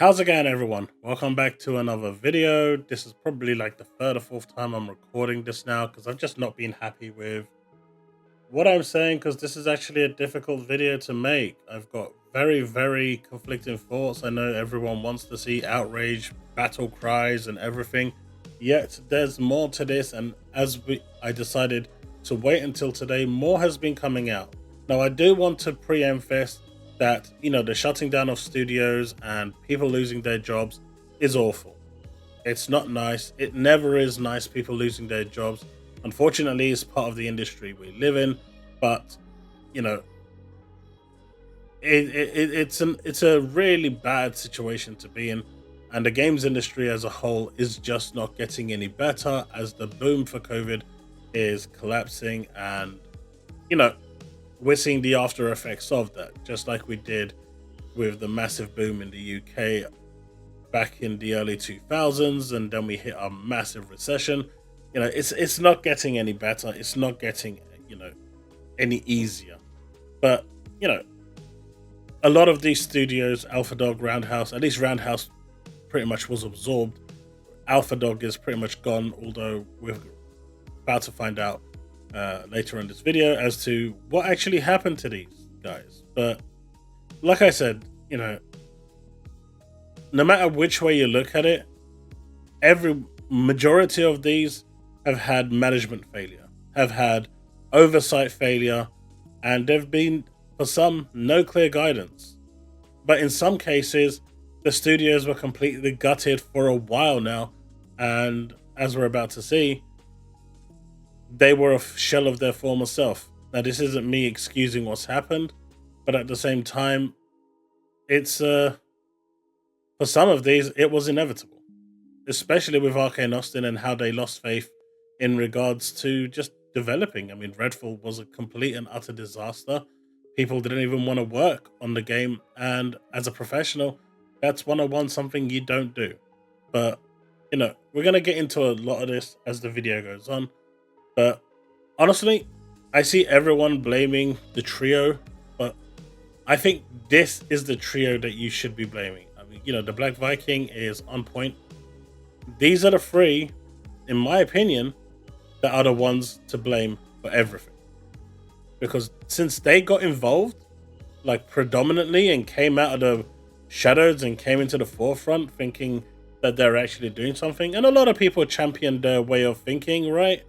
How's it going, everyone? Welcome back to another video. This is probably like the third or fourth time I'm recording this now because I've just not been happy with what I'm saying, because this is actually a difficult video to make. I've got very conflicting thoughts. I know everyone wants to see outrage, battle cries and everything, yet there's more to this, and I decided to wait until today, more has been coming out. Now, I do want to preempt this that, the shutting down of studios and people losing their jobs is awful. It's not nice. It never is nice, people losing their jobs. Unfortunately, it's part of the industry we live in, but it's a really bad situation to be in, and the games industry as a whole is just not getting any better as the boom for COVID is collapsing, and we're seeing the after effects of that, just like we did with the massive boom in the UK back in the early 2000s, and then we hit a massive recession. It's not getting any better. It's not getting any easier. But a lot of these studios, Alpha Dog, Roundhouse, at least Roundhouse pretty much was absorbed. Alpha Dog is pretty much gone, although we're about to find out later in this video as to what actually happened to these guys. But like I said, no matter which way you look at it, every majority of these have had management failure, have had oversight failure, and there've been, for some, no clear guidance. But in some cases, the studios were completely gutted for a while now, and as we're about to see, they were a shell of their former self. Now, this isn't me excusing what's happened, but at the same time, it's for some of these, it was inevitable, especially with Arkane Austin and how they lost faith in regards to just developing. I mean, Redfall was a complete and utter disaster. People didn't even want to work on the game, and as a professional, that's 101 something you don't do. But we're going to get into a lot of this as the video goes on. But honestly, I see everyone blaming the trio, but I think this is the trio that you should be blaming. I mean, the Black Viking is on point. These are the three, in my opinion, that are the ones to blame for everything. Because since they got involved, like predominantly, and came out of the shadows and came into the forefront thinking that they're actually doing something, and a lot of people championed their way of thinking, right?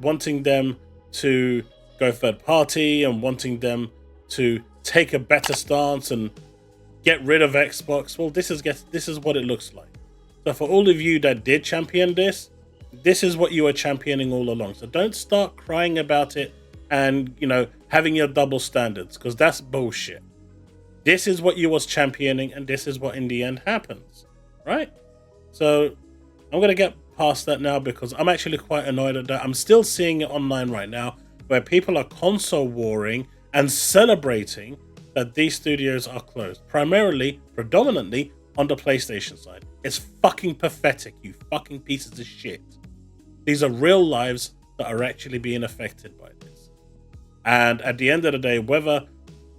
Wanting them to go third party and wanting them to take a better stance and get rid of Xbox. Well, this is what it looks like. So for all of you that did champion this is what you are championing all along. So don't start crying about it and having your double standards, because that's bullshit. This is what you was championing, and this is what in the end happens, right? So I'm gonna get past that now, because I'm actually quite annoyed at that. I'm still seeing it online right now where people are console warring and celebrating that these studios are closed, predominantly on the PlayStation side. It's fucking pathetic, you fucking pieces of shit. These are real lives that are actually being affected by this. And at the end of the day, whether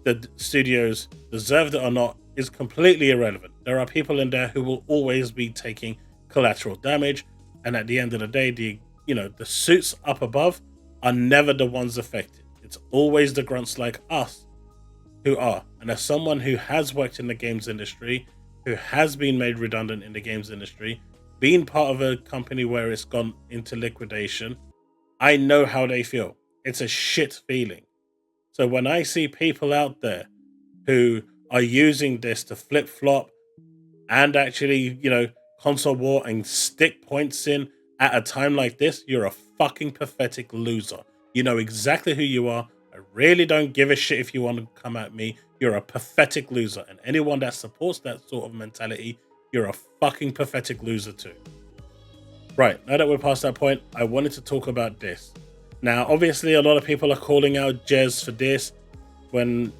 the studios deserved it or not is completely irrelevant. There are people in there who will always be taking collateral damage. And at the end of the day, the suits up above are never the ones affected. It's always the grunts like us who are. And as someone who has worked in the games industry, who has been made redundant in the games industry, being part of a company where it's gone into liquidation, I know how they feel. It's a shit feeling. So when I see people out there who are using this to flip-flop and actually, console war and stick points in at a time like this, you're a fucking pathetic loser. You know exactly who you are. I really don't give a shit if you want to come at me. You're a pathetic loser, and anyone that supports that sort of mentality, you're a fucking pathetic loser too. Right, now that we're past that point, I wanted to talk about this. Now, obviously, a lot of people are calling out Jez for this when,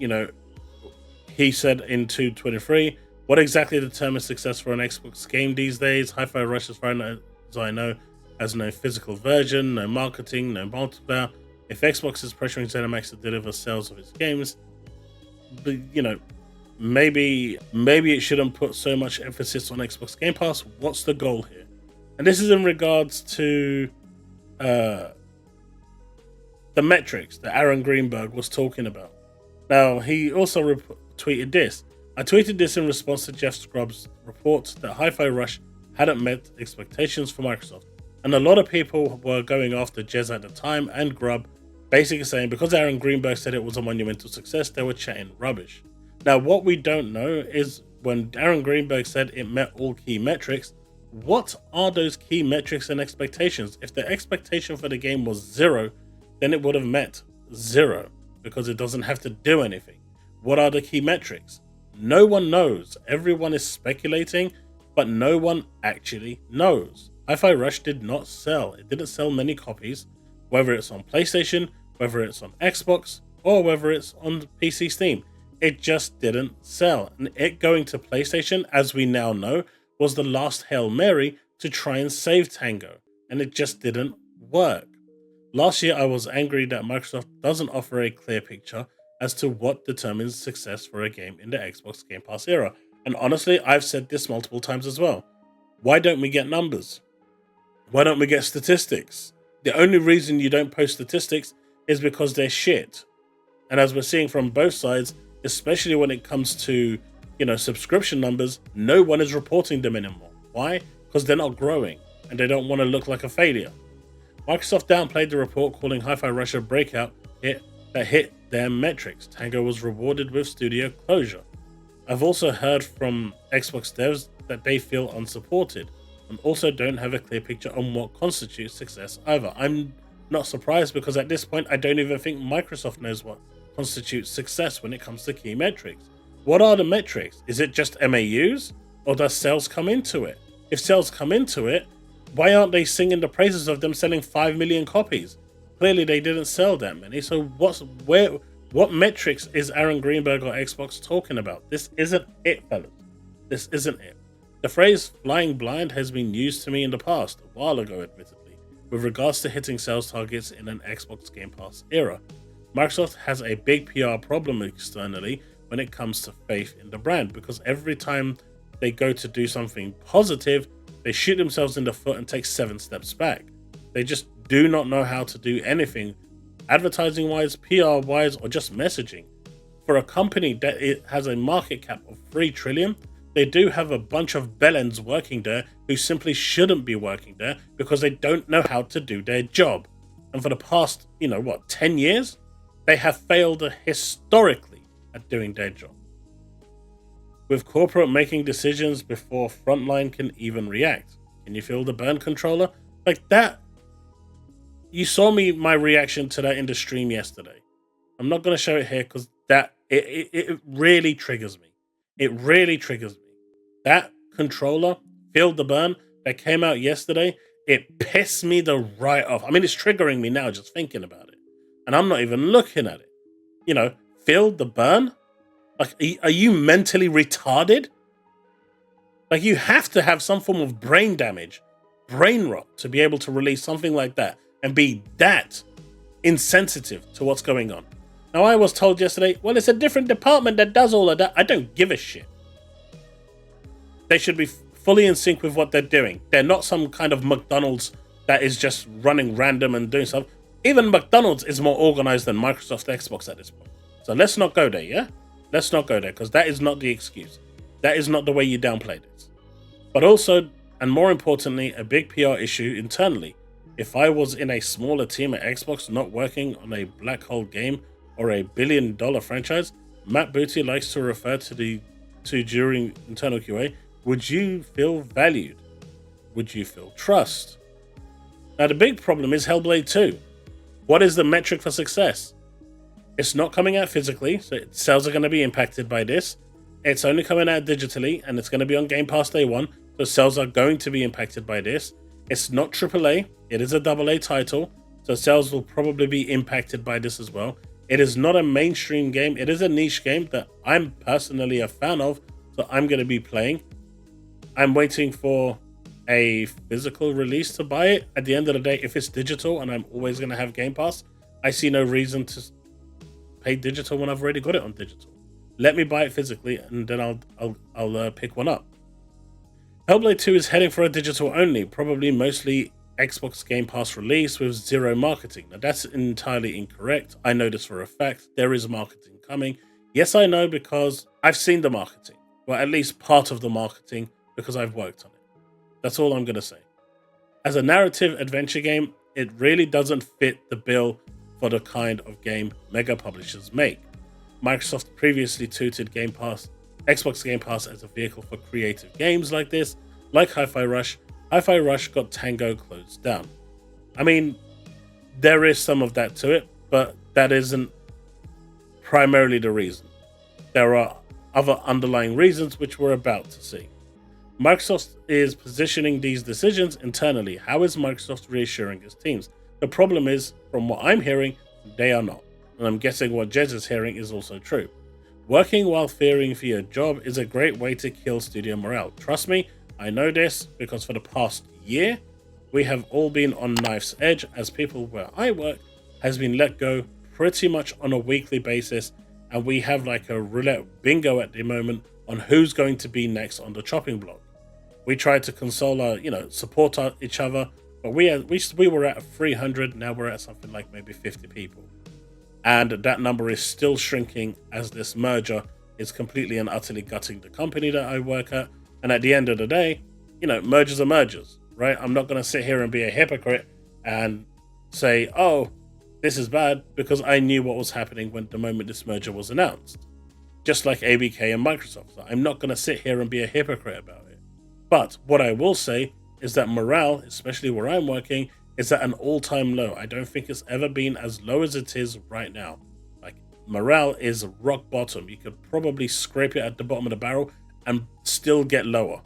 he said in 223, what exactly determines success for an Xbox game these days? Hi-Fi Rush, as far as I know, has no physical version, no marketing, no multiplayer. If Xbox is pressuring Zenimax to deliver sales of its games, but, maybe it shouldn't put so much emphasis on Xbox Game Pass. What's the goal here? And this is in regards to the metrics that Aaron Greenberg was talking about. Now, he also tweeted this. I tweeted this in response to Jeff Scrubb's report that Hi-Fi Rush hadn't met expectations for Microsoft. And a lot of people were going after Jez at the time and Grubb, basically saying because Aaron Greenberg said it was a monumental success, they were chatting rubbish. Now, what we don't know is when Aaron Greenberg said it met all key metrics, what are those key metrics and expectations? If the expectation for the game was 0, then it would have met 0 because it doesn't have to do anything. What are the key metrics? No one knows. Everyone is speculating, but no one actually knows. Hi-Fi Rush did not sell. It didn't sell many copies, whether it's on PlayStation, whether it's on Xbox, or whether it's on PC Steam. It just didn't sell. And it going to PlayStation, as we now know, was the last Hail Mary to try and save Tango. And it just didn't work. Last year, I was angry that Microsoft doesn't offer a clear picture as to what determines success for a game in the Xbox Game Pass era. And honestly, I've said this multiple times as well. Why don't we get numbers? Why don't we get statistics? The only reason you don't post statistics is because they're shit. And as we're seeing from both sides, especially when it comes to, subscription numbers, no one is reporting them anymore. Why? Because they're not growing and they don't want to look like a failure. Microsoft downplayed the report, calling Hi-Fi Rush a breakout hit that hit their metrics. Tango was rewarded with studio closure. I've also heard from Xbox devs that they feel unsupported and also don't have a clear picture on what constitutes success either. I'm not surprised because at this point I don't even think Microsoft knows what constitutes success when it comes to key metrics. What are the metrics? Is it just MAUs or does sales come into it? If sales come into it, why aren't they singing the praises of them selling 5 million copies? Clearly they didn't sell that many. So what metrics is Aaron Greenberg or Xbox talking about? This isn't it, fellas. This isn't it. The phrase flying blind has been used to me in the past, a while ago admittedly, with regards to hitting sales targets in an Xbox Game Pass era. Microsoft has a big PR problem externally when it comes to faith in the brand, because every time they go to do something positive, they shoot themselves in the foot and take 7 steps back. They just do not know how to do anything advertising-wise, PR-wise, or just messaging. For a company that it has a market cap of 3 trillion, they do have a bunch of bellends working there who simply shouldn't be working there because they don't know how to do their job. And for the past, 10 years, they have failed historically at doing their job. With corporate making decisions before frontline can even react. Can you feel the burn, controller? Like that. You saw my reaction to that in the stream yesterday. I'm not going to show it here because it really triggers me. It really triggers me. That controller, Feel the Burn, that came out yesterday, it pissed me the right off. I mean, it's triggering me now just thinking about it. And I'm not even looking at it. Feel the Burn? Like, are you mentally retarded? Like, you have to have some form of brain damage, brain rot, to be able to release something like that and be that insensitive to what's going on. Now, I was told yesterday, well, it's a different department that does all of that. I don't give a shit. They should be fully in sync with what they're doing. They're not some kind of McDonald's that is just running random and doing stuff. Even McDonald's is more organized than Microsoft Xbox at this point. So let's not go there, yeah? Let's not go there, because that is not the excuse. That is not the way you downplay this. But also, and more importantly, a big PR issue internally. If I was in a smaller team at Xbox not working on a black hole game or a billion-dollar franchise, Matt Booty likes to refer to during internal QA, would you feel valued? Would you feel trust? Now, the big problem is Hellblade 2. What is the metric for success? It's not coming out physically, so sales are going to be impacted by this. It's only coming out digitally, and it's going to be on Game Pass day one, so sales are going to be impacted by this. It's not AAA, it is a AA title, so sales will probably be impacted by this as well. It is not a mainstream game, it is a niche game that I'm personally a fan of, so I'm going to be playing. I'm waiting for a physical release to buy it. At the end of the day, if it's digital and I'm always going to have Game Pass, I see no reason to pay digital when I've already got it on digital. Let me buy it physically, and then I'll pick one up. Hellblade 2 is heading for a digital only, probably mostly Xbox Game Pass release with zero marketing. Now that's entirely incorrect. I know this for a fact. There is marketing coming. Yes, I know because I've seen the marketing, or at least part of the marketing, because I've worked on it. That's all I'm going to say. As a narrative adventure game, it really doesn't fit the bill for the kind of game mega publishers make. Microsoft previously touted Xbox Game Pass as a vehicle for creative games like this, like Hi-Fi Rush. Hi-Fi Rush got Tango closed down. I mean, there is some of that to it, but that isn't primarily the reason. There are other underlying reasons which we're about to see. Microsoft is positioning these decisions internally. How is Microsoft reassuring its teams? The problem is, from what I'm hearing, they are not. And I'm guessing what Jez is hearing is also true. Working while fearing for your job is a great way to kill studio morale. Trust me, I know this because for the past year, we have all been on knife's edge as people where I work has been let go pretty much on a weekly basis, and we have like a roulette bingo at the moment on who's going to be next on the chopping block. We try to console support each other, but we were at 300, now we're at something like maybe 50 people. And that number is still shrinking as this merger is completely and utterly gutting the company that I work at. And at the end of the day, mergers are mergers, right? I'm not going to sit here and be a hypocrite and say, oh, this is bad, because I knew what was happening when the moment this merger was announced. Just like ABK and Microsoft. So I'm not going to sit here and be a hypocrite about it. But what I will say is that morale, especially where I'm working, is at an all-time low. I don't think it's ever been as low as it is right now. Like, morale is rock bottom. You could probably scrape it at the bottom of the barrel and still get lower.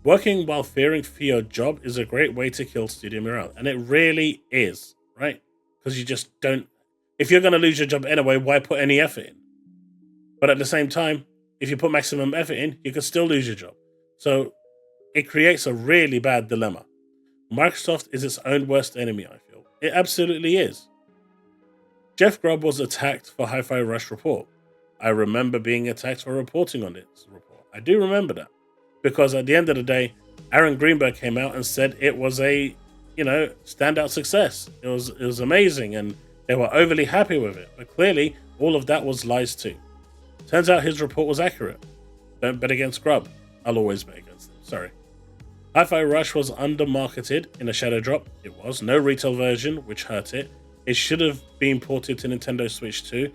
Working while fearing for your job is a great way to kill studio morale. And it really is, right? Because you just don't... If you're going to lose your job anyway, why put any effort in? But at the same time, if you put maximum effort in, you can still lose your job. So it creates a really bad dilemma. Microsoft is its own worst enemy, I feel. It absolutely is. Jeff Grubb was attacked for Hi-Fi Rush report. I remember being attacked for reporting on this report. I do remember that. Because at the end of the day, Aaron Greenberg came out and said it was a, standout success. It was amazing and they were overly happy with it. But clearly, all of that was lies too. Turns out his report was accurate. Don't bet against Grubb. I'll always bet against him. Sorry. Hi-Fi Rush was under-marketed in a shadow drop. It was. No retail version, which hurt it. It should have been ported to Nintendo Switch 2.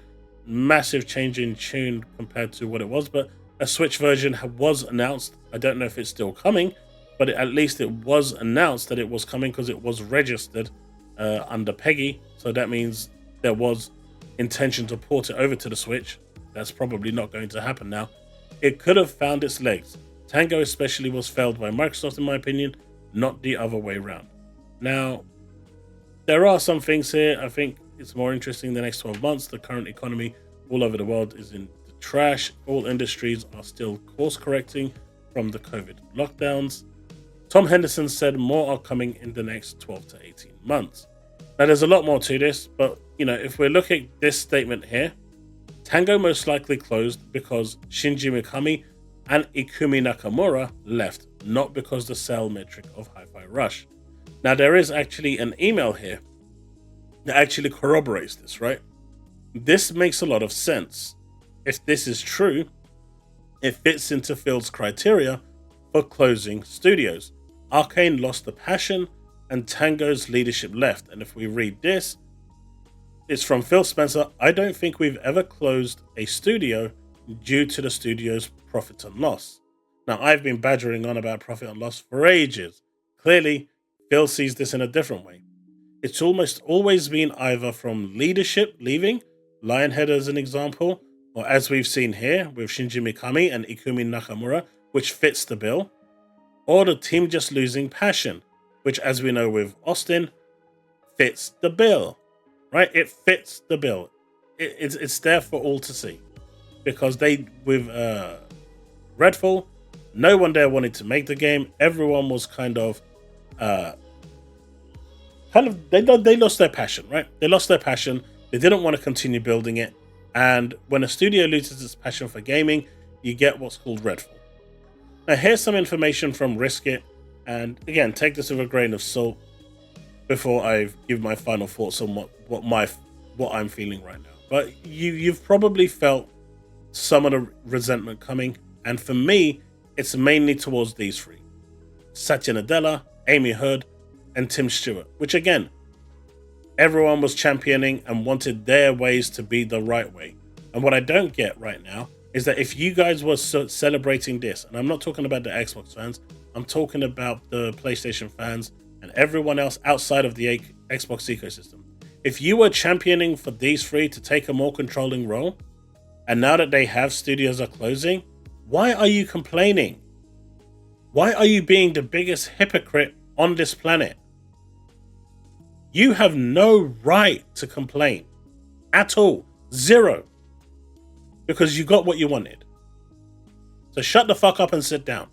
Massive change in tune compared to what it was, but a Switch version was announced. I don't know if it's still coming, but at least it was announced that it was coming because it was registered under Peggy. So that means there was intention to port it over to the Switch. That's probably not going to happen now. It could have found its legs. Tango especially was failed by Microsoft, in my opinion, not the other way around. Now, there are some things here. I think it's more interesting the next 12 months. The current economy all over the world is in the trash. All industries are still course correcting from the COVID lockdowns. Tom Henderson said more are coming in the next 12 to 18 months. Now, there's a lot more to this, but, if we're looking at this statement here, Tango most likely closed because Shinji Mikami and Ikumi Nakamura left, not because the sale metric of Hi-Fi Rush. Now, there is actually an email here that actually corroborates this, right? This makes a lot of sense. If this is true, it fits into Phil's criteria for closing studios. Arkane lost the passion and Tango's leadership left. And if we read this, it's from Phil Spencer. I don't think we've ever closed a studio due to the studio's profit and loss. Now, I've been badgering on about profit and loss for ages. Clearly, Phil sees this in a different way. It's almost always been either from leadership leaving, Lionhead as an example, or as we've seen here with Shinji Mikami and Ikumi Nakamura, which fits the bill, or the team just losing passion, which, as we know with Austin, fits the bill, right? It fits the bill. It's there for all to see. Because with Redfall, no one there wanted to make the game. Everyone was they lost their passion, right? They lost their passion. They didn't want to continue building it. And when a studio loses its passion for gaming, you get what's called redfall. Now, here's some information from Risk It, and again, take this with a grain of salt before I give my final thoughts on what I'm feeling right now. But you've probably felt some of the resentment coming, and for me, it's mainly towards these three: Satya Nadella, Amy Hood, and Tim Stewart, which again, everyone was championing and wanted their ways to be the right way. And what I don't get right now is that if you guys were celebrating this, and I'm not talking about the Xbox fans, I'm talking about the PlayStation fans and everyone else outside of the Xbox ecosystem. If you were championing for these three to take a more controlling role, and now that they have studios are closing, why are you complaining? Why are you being the biggest hypocrite on this planet? You have no right to complain at all. Zero. Because you got what you wanted. So shut the fuck up and sit down.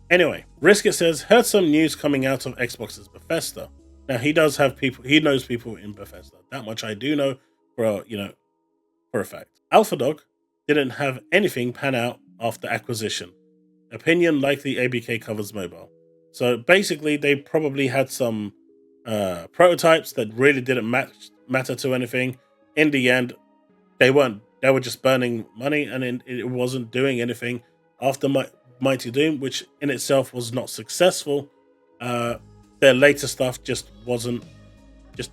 Anyway, Risk It says, heard some news coming out of Xbox's Bethesda. Now he does have people, he knows people in Bethesda. That much I do know for a fact. AlphaDog didn't have anything pan out after acquisition. Opinion likely ABK covers mobile. So basically they probably had some prototypes that really didn't matter to anything. In the end, they were just burning money, and it wasn't doing anything after Mighty Doom, which in itself was not successful. Their later stuff just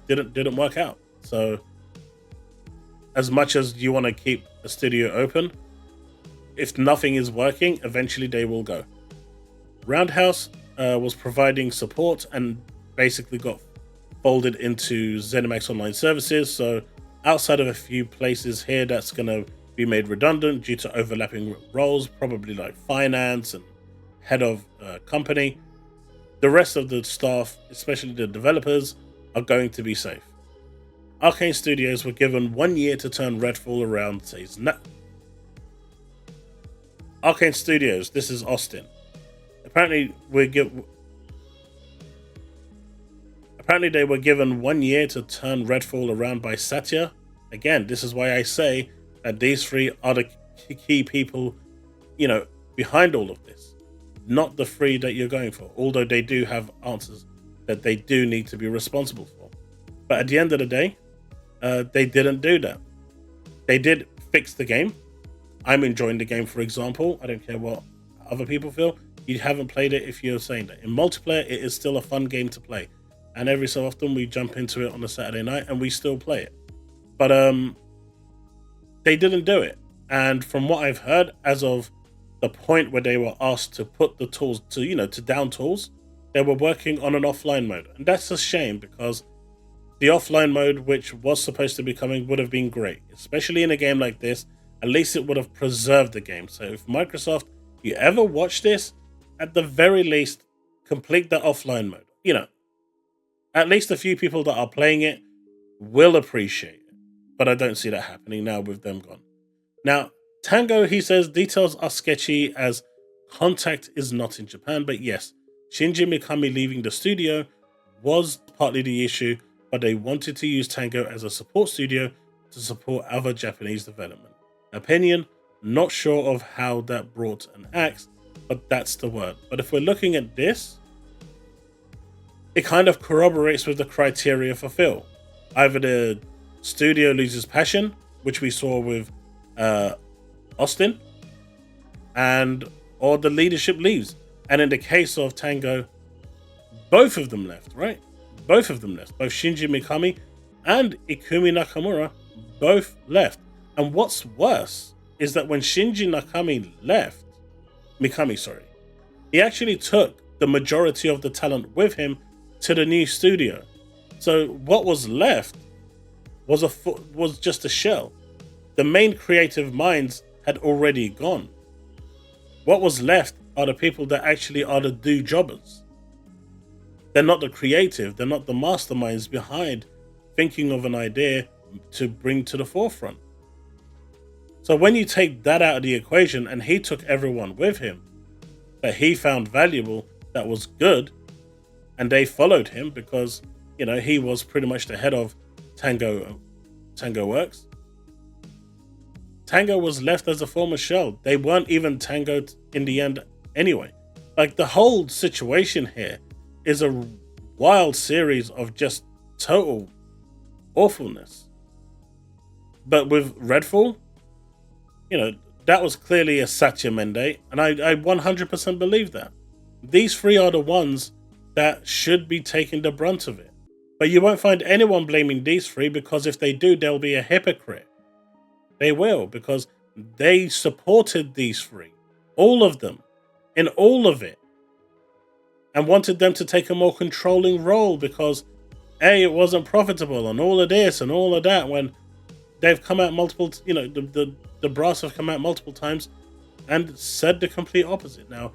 didn't work out. So as much as you want to keep the studio open, if nothing is working, eventually they will go. Roundhouse was providing support and basically got folded into Zenimax Online Services. So outside of a few places here, that's going to be made redundant due to overlapping roles, probably like finance and head of company. The rest of the staff, especially the developers, are going to be safe. Arkane Studios were given 1 year to turn Redfall around, says Arkane Studios, this is Austin. Apparently they were given 1 year to turn Redfall around by Satya. Again, this is why I say that these three are the key people, behind all of this. Not the three that you're going for, although they do have answers that they do need to be responsible for. But at the end of the day, they didn't do that. They did fix the game. I'm enjoying the game, for example. I don't care what other people feel. You haven't played it if you're saying that. In multiplayer, it is still a fun game to play. And every so often we jump into it on a Saturday night and we still play it. But they didn't do it. And from what I've heard, as of the point where they were asked to put the tools to down tools, they were working on an offline mode. And that's a shame, because the offline mode, which was supposed to be coming, would have been great. Especially in a game like this, at least it would have preserved the game. So if Microsoft, you ever watch this, at the very least, complete the offline mode. At least a few people that are playing it will appreciate it. But I don't see that happening now with them gone. Now, Tango, he says, details are sketchy as contact is not in Japan. But yes, Shinji Mikami leaving the studio was partly the issue, but they wanted to use Tango as a support studio to support other Japanese development. Opinion, not sure of how that brought an axe, but that's the word. But if we're looking at this, it kind of corroborates with the criteria for Phil. Either the studio loses passion, which we saw with Austin, or the leadership leaves. And in the case of Tango, both of them left, right? Both of them left. Both Shinji Mikami and Ikumi Nakamura both left. And what's worse is that when Shinji Mikami, he actually took the majority of the talent with him to the new studio. So what was left was just a shell. The main creative minds had already gone. What was left are the people that actually are the do-jobbers. They're not the creative, they're not the masterminds behind thinking of an idea to bring to the forefront. So when you take that out of the equation, and he took everyone with him that he found valuable, that was good, and they followed him because, he was pretty much the head of Tango Works. Tango was left as a former shell. They weren't even Tango in the end anyway. Like, the whole situation here is a wild series of just total awfulness. But with Redfall, you know, that was clearly a Sacci mandate, and I 100% believe that. These three are the ones that should be taking the brunt of it. But you won't find anyone blaming these three, because if they do, they'll be a hypocrite. They will, because they supported these three, all of them, in all of it, and wanted them to take a more controlling role because A, it wasn't profitable, and all of this and all of that, when they've come out multiple, you know, the brass have come out multiple times and said the complete opposite. Now,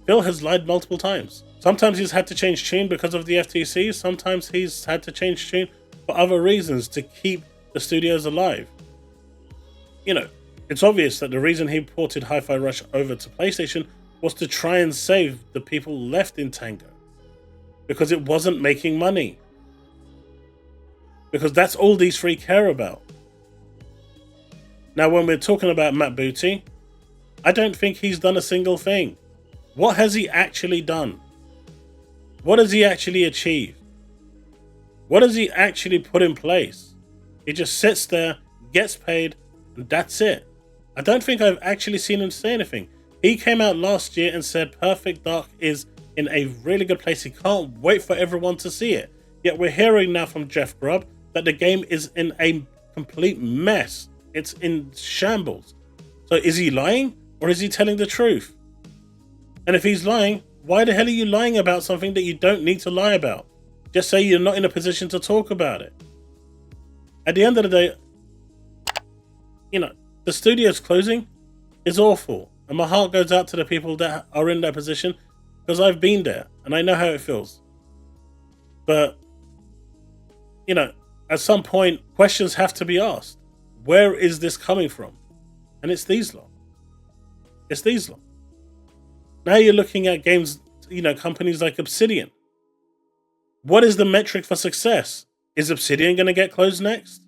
Phil has lied multiple times. Sometimes he's had to change tune because of the FTC. Sometimes he's had to change tune for other reasons to keep the studios alive. You know, it's obvious that the reason he ported Hi-Fi Rush over to PlayStation was to try and save the people left in Tango, because it wasn't making money. Because that's all these three care about. Now, when we're talking about Matt Booty, I don't think he's done a single thing. What has he actually done? What has he actually achieved? What has he actually put in place? He just sits there, gets paid, and that's it. I don't think I've actually seen him say anything. He came out last year and said Perfect Dark is in a really good place. He can't wait for everyone to see it. Yet we're hearing now from Jeff Grubb that the game is in a complete mess. It's in shambles. So is he lying, or is he telling the truth? And if he's lying, why the hell are you lying about something that you don't need to lie about? Just say you're not in a position to talk about it. At the end of the day, you know, the studio's closing is awful. And my heart goes out to the people that are in that position, because I've been there and I know how it feels. But, you know, at some point, questions have to be asked. Where is this coming from? And it's these lot. It's these lot. Now you're looking at games, you know, companies like Obsidian. What is the metric for success? Is Obsidian going to get closed next?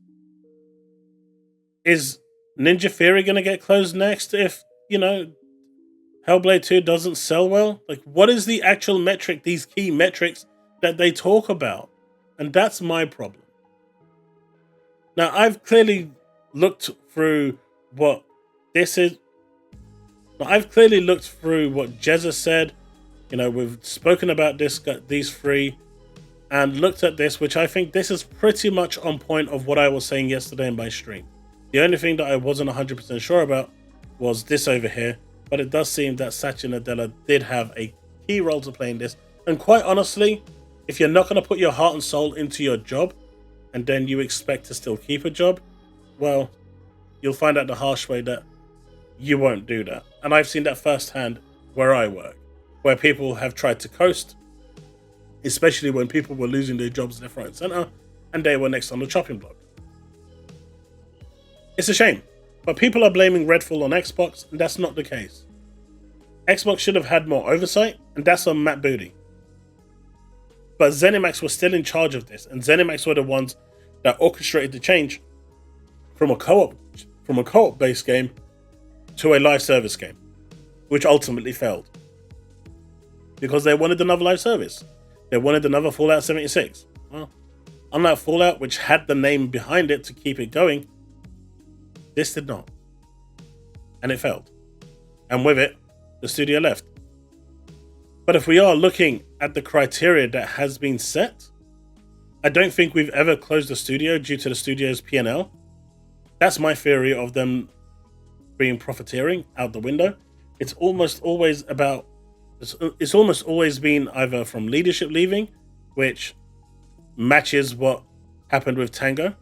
Is Ninja Theory going to get closed next if, you know, Hellblade 2 doesn't sell well? Like, what is the actual metric, these key metrics that they talk about? And that's my problem. Now, I've clearly looked through what this is. I've clearly looked through what Jezza said. You know, we've spoken about these three, and looked at this, which I think this is pretty much on point of what I was saying yesterday in my stream. The only thing that I wasn't 100% sure about was this over here, but it does seem that Sacci and Adela did have a key role to play in this. And quite honestly, if you're not going to put your heart and soul into your job, and then you expect to still keep a job, well, you'll find out the harsh way that you won't do that. And I've seen that firsthand where I work, where people have tried to coast, especially when people were losing their jobs left, right, and center, and they were next on the chopping block. It's a shame, but people are blaming Redfall on Xbox, and that's not the case. Xbox should have had more oversight, and that's on Matt Booty. But Zenimax was still in charge of this, and Zenimax were the ones that orchestrated the change from a co-op based game to a live service game, which ultimately failed. Because they wanted another live service. They wanted another Fallout 76. Well, unlike Fallout, which had the name behind it to keep it going, this did not. And it failed. And with it, the studio left. But if we are looking at the criteria that has been set, I don't think we've ever closed a studio due to the studio's P&L. That's my theory of them being profiteering out the window. It's almost always been either from leadership leaving, which matches what happened with Tango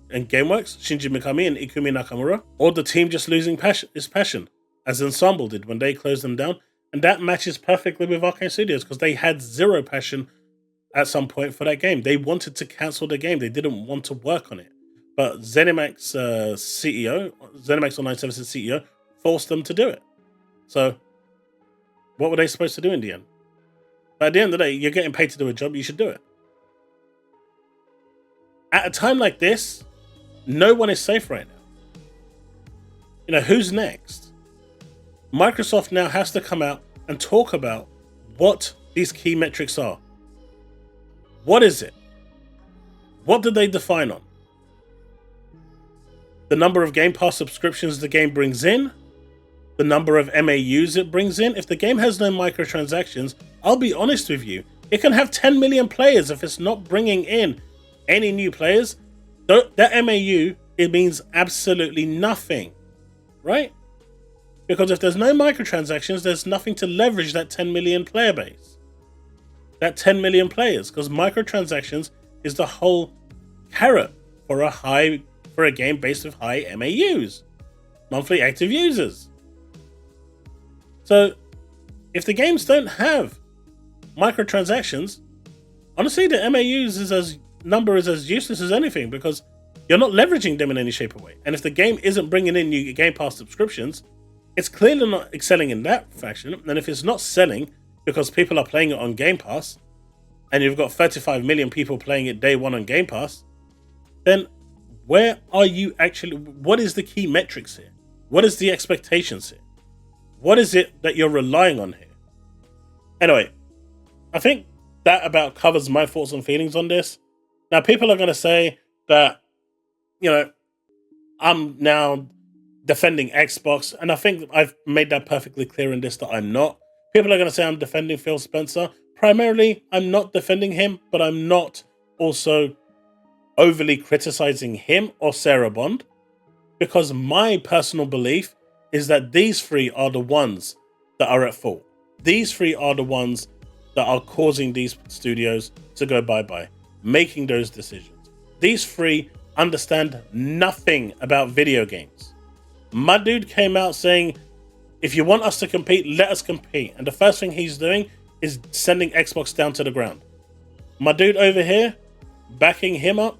and Gameworks, Shinji Mikami and Ikumi Nakamura, or the team just losing passion, as Ensemble did when they closed them down. And that matches perfectly with Arkane Studios, because they had zero passion at some point for that game. They wanted to cancel the game. They didn't want to work on it. But Zenimax Zenimax Online Services CEO, forced them to do it. So what were they supposed to do in the end? But at the end of the day, you're getting paid to do a job, you should do it. At a time like this, no one is safe right now. who's next? Microsoft now has to come out and talk about what these key metrics are. What is it? What did they define on? The number of Game Pass subscriptions the game brings in? The number of MAUs it brings in? If the game has no microtransactions, I'll be honest with you, it can have 10 million players. If it's not bringing in any new players, that MAU, it means absolutely nothing, right? Because if there's no microtransactions, there's nothing to leverage that 10 million player base. That 10 million players, because microtransactions is the whole carrot for a game based with high MAUs, monthly active users. So if the games don't have microtransactions, honestly, the MAUs is as useless as anything, because you're not leveraging them in any shape or way. And if the game isn't bringing in new Game Pass subscriptions, it's clearly not excelling in that fashion. And if it's not selling because people are playing it on Game Pass, and you've got 35 million people playing it day one on Game Pass, then where are you actually? What is the key metrics here? What is the expectations here? What is it that you're relying on here? Anyway, I think that about covers my thoughts and feelings on this. Now, people are going to say that, I'm now defending Xbox, and I think I've made that perfectly clear in this that I'm not. People are going to say I'm defending Phil Spencer. Primarily, I'm not defending him, but I'm not also overly criticizing him or Sarah Bond, because my personal belief is that these three are the ones that are at fault. These three are the ones that are causing these studios to go bye-bye, making those decisions. These three understand nothing about video games. My dude came out saying, if you want us to compete, let us compete. And the first thing he's doing is sending Xbox down to the ground. My dude over here, backing him up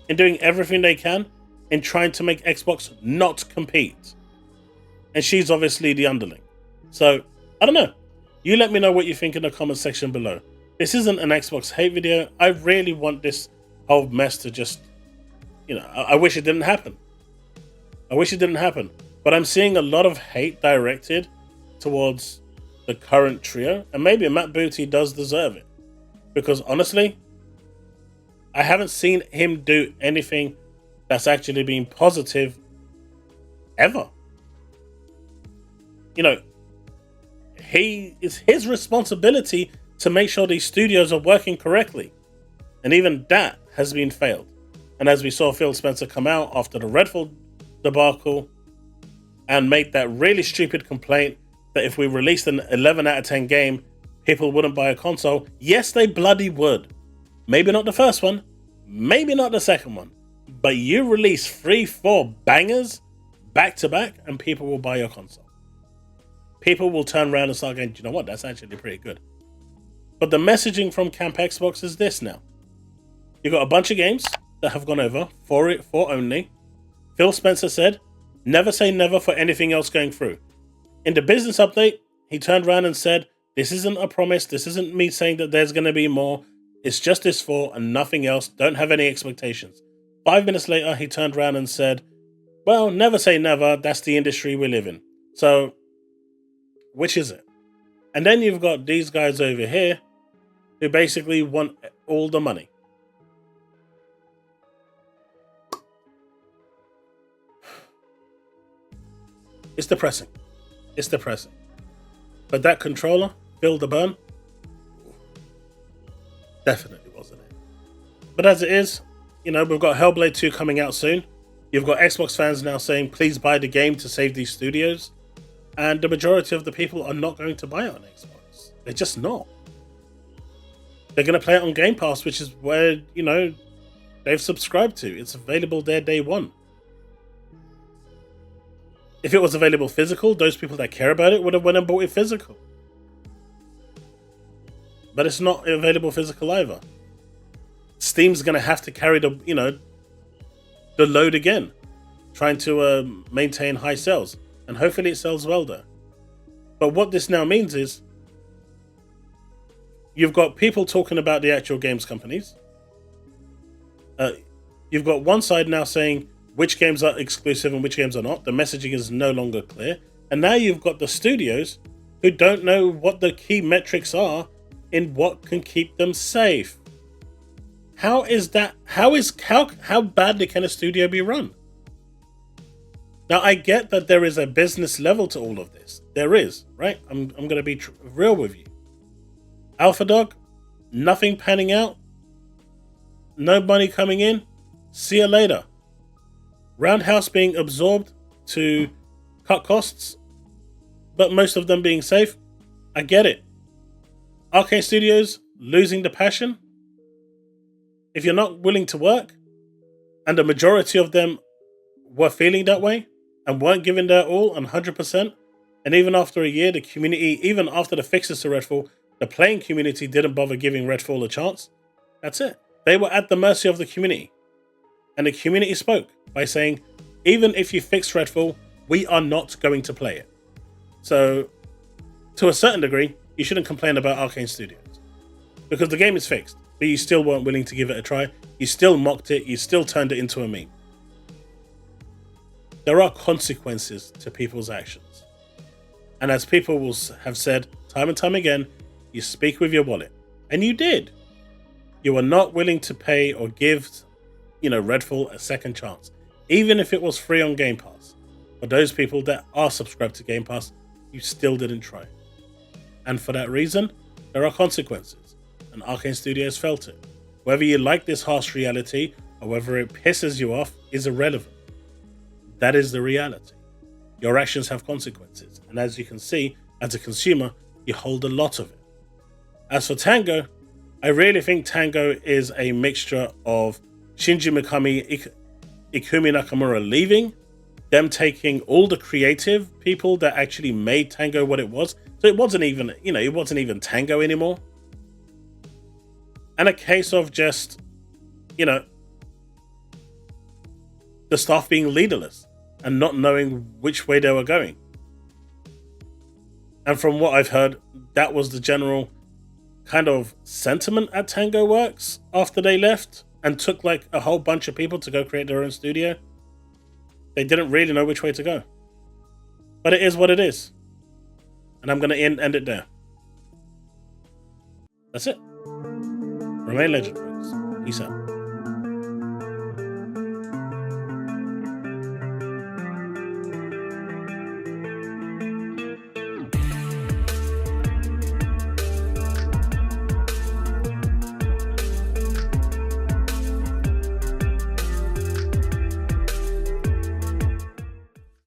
and doing everything they can in trying to make Xbox not compete. And she's obviously the underling. So, I don't know. You let me know what you think in the comment section below. This isn't an Xbox hate video. I really want this whole mess to just, I wish it didn't happen. I wish it didn't happen. But I'm seeing a lot of hate directed towards the current trio. And maybe Matt Booty does deserve it. Because honestly, I haven't seen him do anything that's actually been positive ever. It's his responsibility to make sure these studios are working correctly. And even that has been failed. And as we saw Phil Spencer come out after the Redfall debacle and make that really stupid complaint that if we released an 11 out of 10 game, people wouldn't buy a console. Yes, they bloody would. Maybe not the first one, maybe not the second one, but you release 3-4 bangers back to back and people will buy your console. People will turn around and start going, you know what, that's actually pretty good. But the messaging from Camp Xbox is this now. You've got a bunch of games that have gone over for only. Phil Spencer said, never say never for anything else going through. In the business update, he turned around and said, this isn't a promise. This isn't me saying that there's going to be more. It's just this 4 and nothing else. Don't have any expectations. 5 minutes later, he turned around and said, well, never say never. That's the industry we live in. So, which is it? And then you've got these guys over here who basically want all the money. It's depressing. It's depressing. But that controller, Phil the Burn, definitely wasn't it. But as it is, we've got Hellblade 2 coming out soon. You've got Xbox fans now saying, please buy the game to save these studios. And the majority of the people are not going to buy it on Xbox. They're just not. They're going to play it on Game Pass, which is where, they've subscribed to. It's available there day one. If it was available physical, those people that care about it would have went and bought it physical. But it's not available physical either. Steam's going to have to carry the load again, trying to maintain high sales. And hopefully it sells well there. But what this now means is you've got people talking about the actual games companies. You've got one side now saying which games are exclusive and which games are not. The messaging is no longer clear. And now you've got the studios who don't know what the key metrics are in what can keep them safe. How is that? How badly can a studio be run? Now, I get that there is a business level to all of this. There is, right? I'm going to be real with you. Alpha Dog, nothing panning out. No money coming in. See you later. Roundhouse being absorbed to cut costs, but most of them being safe. I get it. Arkane Studios losing the passion. If you're not willing to work, and the majority of them were feeling that way and weren't giving their all 100%, and even after a year, the community, even after the fixes to Redfall, the playing community didn't bother giving Redfall a chance. That's it. They were at the mercy of the community. And the community spoke by saying, even if you fix Redfall, we are not going to play it. So, to a certain degree, you shouldn't complain about Arkane Studios. Because the game is fixed, but you still weren't willing to give it a try. You still mocked it. You still turned it into a meme. There are consequences to people's actions. And as people will have said time and time again, you speak with your wallet. And you did. You were not willing to pay or give, Redfall a second chance. Even if it was free on Game Pass. For those people that are subscribed to Game Pass, you still didn't try. And for that reason, there are consequences. And Arkane Studios felt it. Whether you like this harsh reality or whether it pisses you off is irrelevant. That is the reality. Your actions have consequences. And as you can see, as a consumer, you hold a lot of it. As for Tango, I really think Tango is a mixture of Shinji Mikami, Ikumi Nakamura leaving, them taking all the creative people that actually made Tango what it was. So it wasn't even, it wasn't even Tango anymore. And a case of just, the staff being leaderless and not knowing which way they were going. And from what I've heard, that was the general kind of sentiment at Tango Works after they left and took like a whole bunch of people to go create their own studio. They didn't really know which way to go. But it is what it is. And I'm going to end it there. That's it. Remain legend, folks. Peace out.